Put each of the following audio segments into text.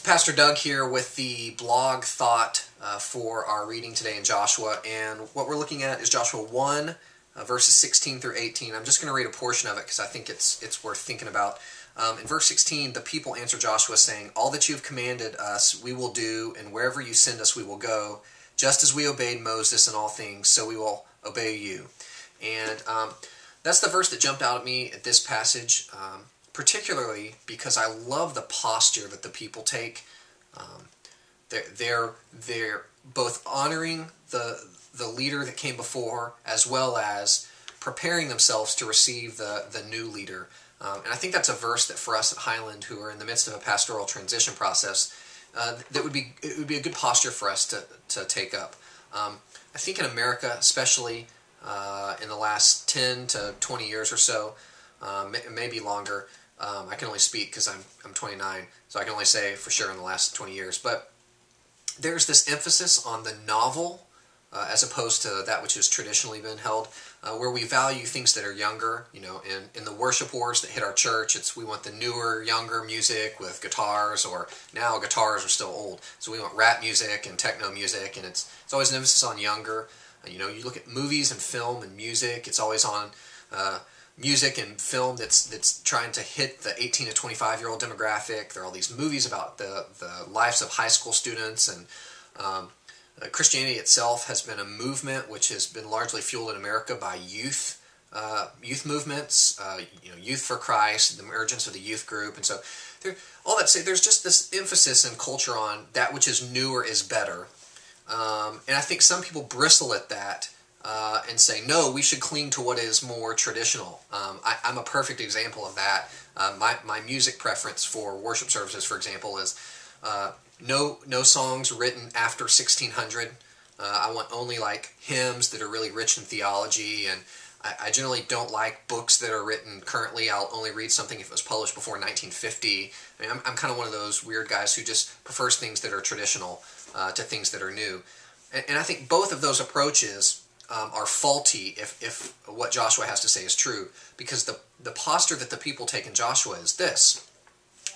Pastor Doug here with the blog thought for our reading today in Joshua, and what we're looking at is Joshua 1, verses 16 through 18. I'm just going to read a portion of it because I think it's worth thinking about. In verse 16, the people answer Joshua saying, "All that you have commanded us we will do, and wherever you send us we will go. Just as we obeyed Moses in all things, so we will obey you." And that's the verse that jumped out at me at this passage, particularly because I love the posture that the people take. They're both honoring the leader that came before, as well as preparing themselves to receive the new leader. And I think that's a verse that for us at Highland, who are in the midst of a pastoral transition process, it would be a good posture for us to take up. I think in America, especially in the last 10 to 20 years or so, maybe longer. I can only speak because I'm 29, so I can only say for sure in the last 20 years. But there's this emphasis on the novel as opposed to that which has traditionally been held, where we value things that are younger. You know, in the worship wars that hit our church, we want the newer, younger music with guitars, or now guitars are still old, so we want rap music and techno music, and it's always an emphasis on younger. You know, you look at movies and film and music, it's always on music and film that's trying to hit the 18 to 25-year-old demographic. There are all these movies about the lives of high school students, and Christianity itself has been a movement which has been largely fueled in America by youth movements, Youth for Christ, the emergence of the youth group. And so all that to say, there's just this emphasis and culture on that which is newer is better. And I think some people bristle at that and say, no, we should cling to what is more traditional. I'm a perfect example of that. My music preference for worship services, for example, is no songs written after 1600. I want only like hymns that are really rich in theology, and I generally don't like books that are written currently. I'll only read something if it was published before 1950. I mean, I'm kind of one of those weird guys who just prefers things that are traditional to things that are new. And I think both of those approaches are faulty if what Joshua has to say is true, because the posture that the people take in Joshua is this: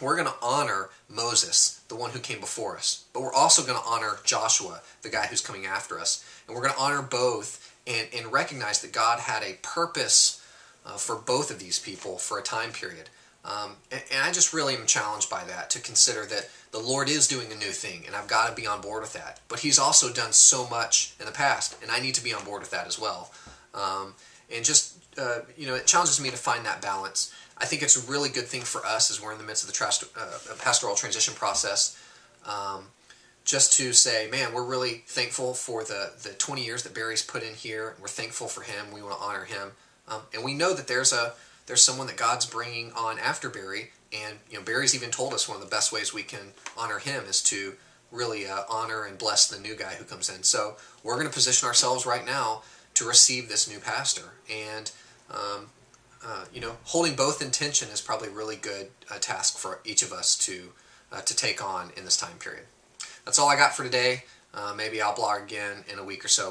we're going to honor Moses, the one who came before us, but we're also going to honor Joshua, the guy who's coming after us, and we're going to honor both and recognize that God had a purpose for both of these people for a time period. And I just really am challenged by that, to consider that the Lord is doing a new thing, and I've got to be on board with that. But He's also done so much in the past, and I need to be on board with that as well. And just, it challenges me to find that balance. I think it's a really good thing for us as we're in the midst of the pastoral transition process, just to say, man, we're really thankful for the 20 years that Barry's put in here. We're thankful for him. We want to honor him. And we know that there's someone that God's bringing on after Barry, and Barry's even told us one of the best ways we can honor him is to really honor and bless the new guy who comes in. So we're going to position ourselves right now to receive this new pastor, and holding both in tension is probably a really good task for each of us to take on in this time period. That's all I got for today. Maybe I'll blog again in a week or so.